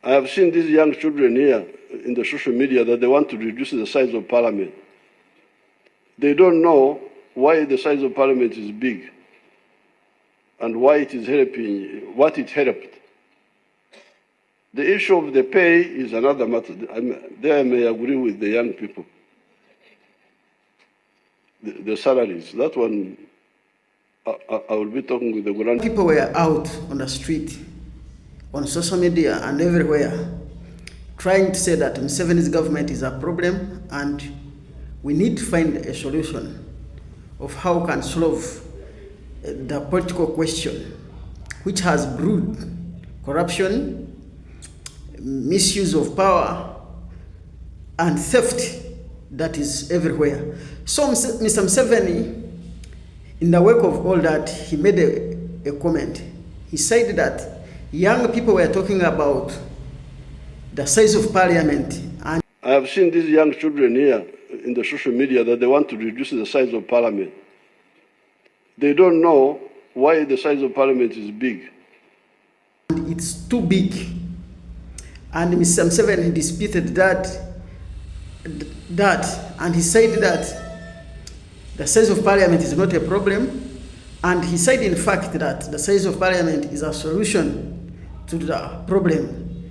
I have seen these young children here in the social media that they want to reduce the size of parliament. They don't know why the size of parliament is big and why it is helping, what it helped. The issue of the pay is another matter. There I may agree with the young people. The salaries, that one, I will be talking with the grand. People were out on the street, on social media and everywhere, trying to say that Museveni's government is a problem and we need to find a solution of how we can solve the political question, which has brewed corruption, misuse of power, and theft that is everywhere. So Mr. Museveni, in the wake of all that, he made a comment. He said that young people were talking about the size of parliament. And I have seen these young children here in the social media that they want to reduce the size of parliament. They don't know why the size of parliament is big. It's too big. And Mr. Museveni disputed that, and he said that the size of parliament is not a problem. And he said, in fact, that the size of parliament is a solution to the problem.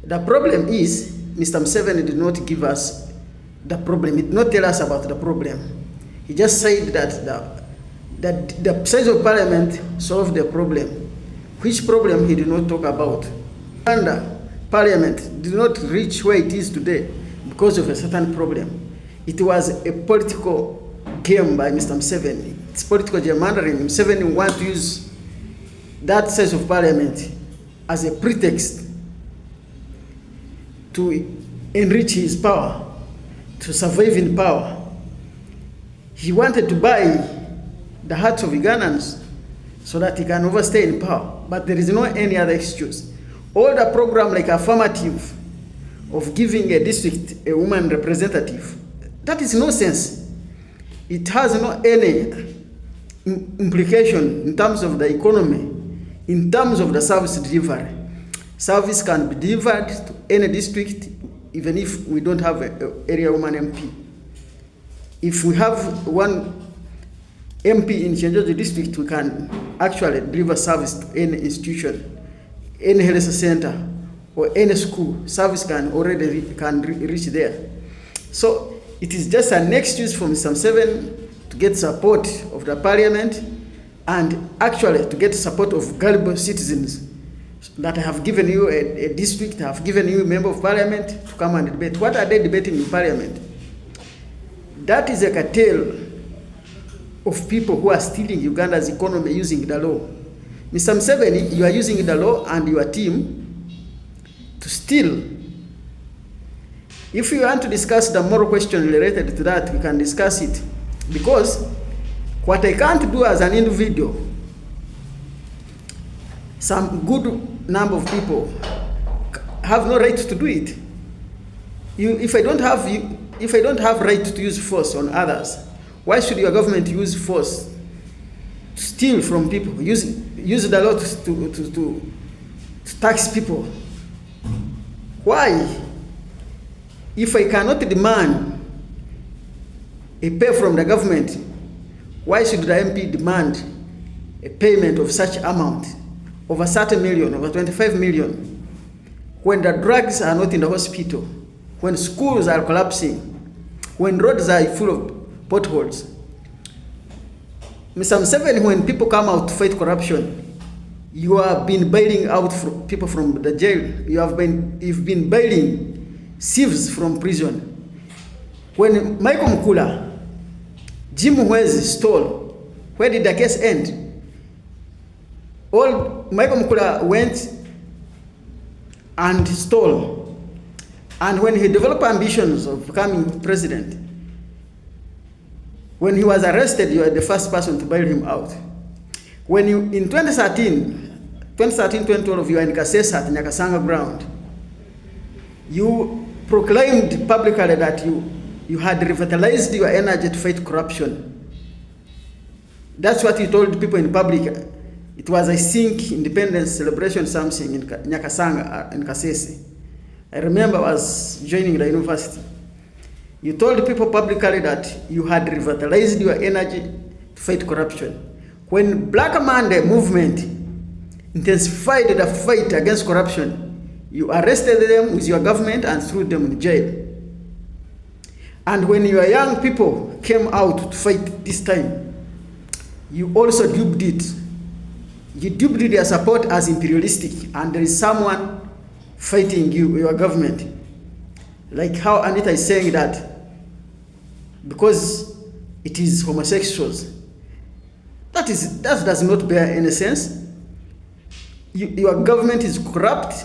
The problem is, Mr. Museveni did not give us the problem. He did not tell us about the problem. He just said that the size of parliament solved the problem. Which problem he did not talk about. And parliament did not reach where it is today because of a certain problem. It was a political game by Mr. Museveni. It's political gerrymandering. Museveni wants to use that size of parliament as a pretext to enrich his power, to survive in power. He wanted to buy the hearts of Ugandans so that he can overstay in power. But there is no any other excuse. All the program like affirmative of giving a district a woman representative, that is nonsense. It has no any implication in terms of the economy, in terms of the service delivery. Service can be delivered to any district, even if we don't have an area woman MP. If we have one MP in Chenjojo district, we can actually deliver service to any institution, any health center, or any school. Service can already reach there. So it is just an excuse for Mr. Museveni to get support of the parliament and actually to get support of gullible citizens that have given you a district, have given you a member of parliament to come and debate. What are they debating in parliament? That is a cartel of people who are stealing Uganda's economy using the law. Mr. Museveni, you are using the law and your team to steal. If you want to discuss the moral question related to that, we can discuss it. Because what I can't do as an individual, some good number of people have no right to do it. If I don't have right to use force on others, why should your government use force to steal from people? Use the law to tax people. Why? If I cannot demand a pay from the government, why should the MP demand a payment of such amount, over 30 million, over 25 million, when the drugs are not in the hospital, when schools are collapsing, when roads are full of potholes? Mr. Museveni, when people come out to fight corruption, you have been bailing out people from the jail. You've been bailing thieves from prison. When Michael Mukula, Jim Mwezi stole, where did the case end? All Michael Mukula went and stole. And when he developed ambitions of becoming president, when he was arrested, you were the first person to bail him out. When you, in 2012, you were in Kasesa at Nyakasanga ground, you proclaimed publicly that you had revitalized your energy to fight corruption. That's what you told people in public. It was, I think, Independence Celebration something in Nyakasanga, in Kasese. I remember I was joining the university. You told people publicly that you had revitalized your energy to fight corruption. When Black Monday movement intensified the fight against corruption, you arrested them with your government and threw them in jail. And when your young people came out to fight this time, you also duped it. You duped their support as imperialistic, and there is someone fighting you, your government. Like how Anita is saying that because it is homosexuals. That does not bear any sense. Your government is corrupt,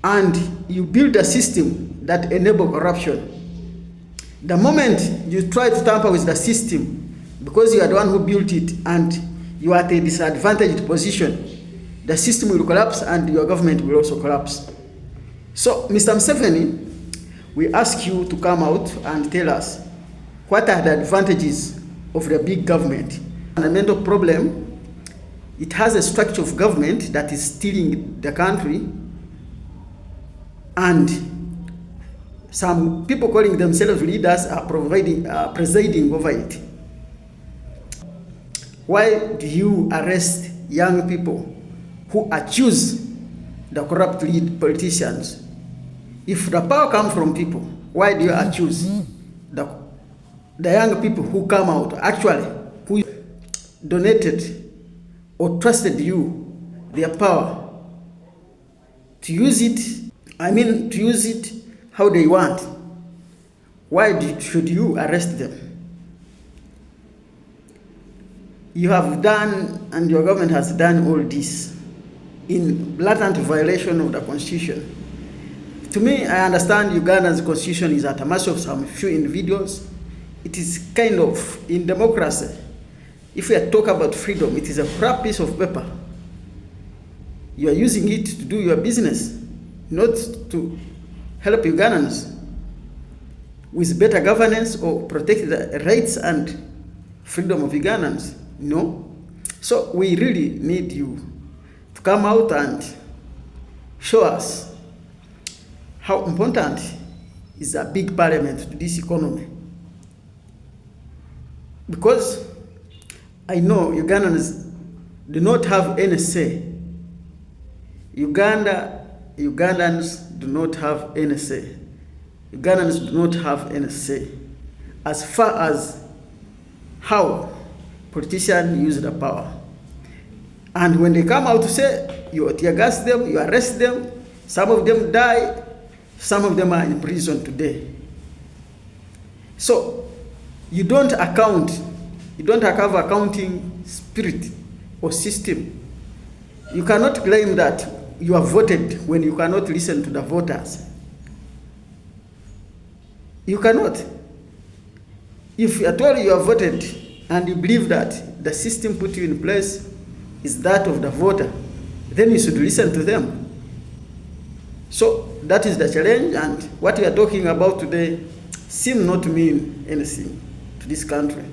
and you build a system that enables corruption. The moment you try to tamper with the system, because you are the one who built it and you are at a disadvantaged position, the system will collapse and your government will also collapse. So, Mr. Museveni, we ask you to come out and tell us what are the advantages of the big government. The fundamental problem, it has a structure of government that is stealing the country, and some people calling themselves leaders are presiding over it. Why do you arrest young people who accuse the corrupt lead politicians? If the power comes from people, why do you accuse the young people who come out, actually, who donated or trusted you, their power, to use it, to use it how they want? Why should you arrest them? You have done, and your government has done all this in blatant violation of the constitution. To me, I understand Uganda's constitution is at a mercy of some few individuals. It is kind of, in democracy, if we talk about freedom, it is a crap piece of paper. You are using it to do your business, not to help Ugandans with better governance or protect the rights and freedom of Ugandans. No. So we really need you to come out and show us how important is a big parliament to this economy. Because I know Ugandans do not have any say. Ugandans do not have any say. Ugandans do not have any say as far as how politicians use the power. And when they come out to say, you tear gas them, you arrest them, some of them die, some of them are in prison today. So you don't have accounting spirit or system. You cannot claim that you have voted when you cannot listen to the voters. You cannot. If at all you have voted and you believe that the system put you in place is that of the voter, then you should listen to them. So that is the challenge, and what we are talking about today seems not to mean anything to this country.